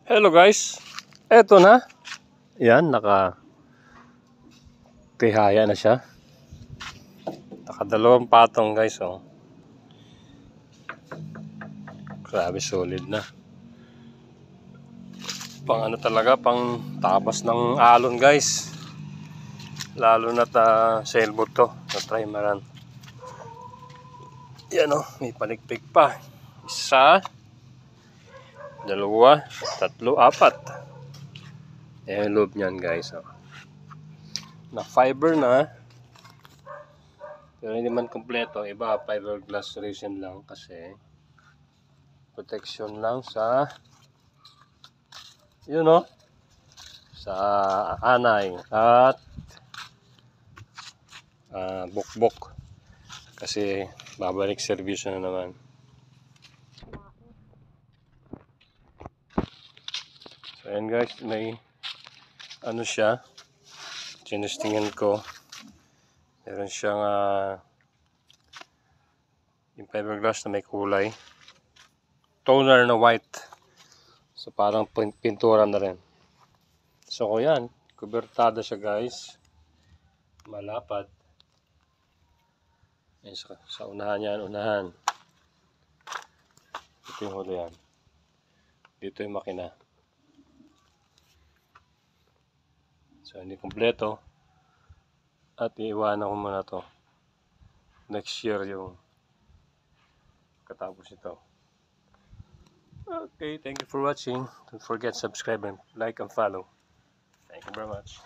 Hello guys, eto na. Yan, tihaya na siya. Nakadalawang patong guys, oh. Grabe, solid na. Pang ano talaga, pang tabas ng alon guys. Lalo na't sailboat to, na trimaran. Yan, oh, may paligpig pa. Isa, dalawa, tatlo, apat. Ayan yung loob niyan guys, oh. Na fiber na. Pero hindi man kompleto. Iba fiberglass resin lang kasi protection lang sa sa anay at bukbok kasi babalik servisyo na naman. So ayan guys, may ano siya, tinestingan ko. Meron siyang yung fiberglass na may kulay, toner na white, so parang pintura na rin. So yan, kubertada siya guys, malapad. Yan, sa unahan yan, unahan. Ito yung huli yan. Dito yung makina. So hindi kompleto. At iiwanan ko muna to. Next year yung katapos ito. Okay, thank you for watching. Don't forget subscribe and like and follow. Thank you very much.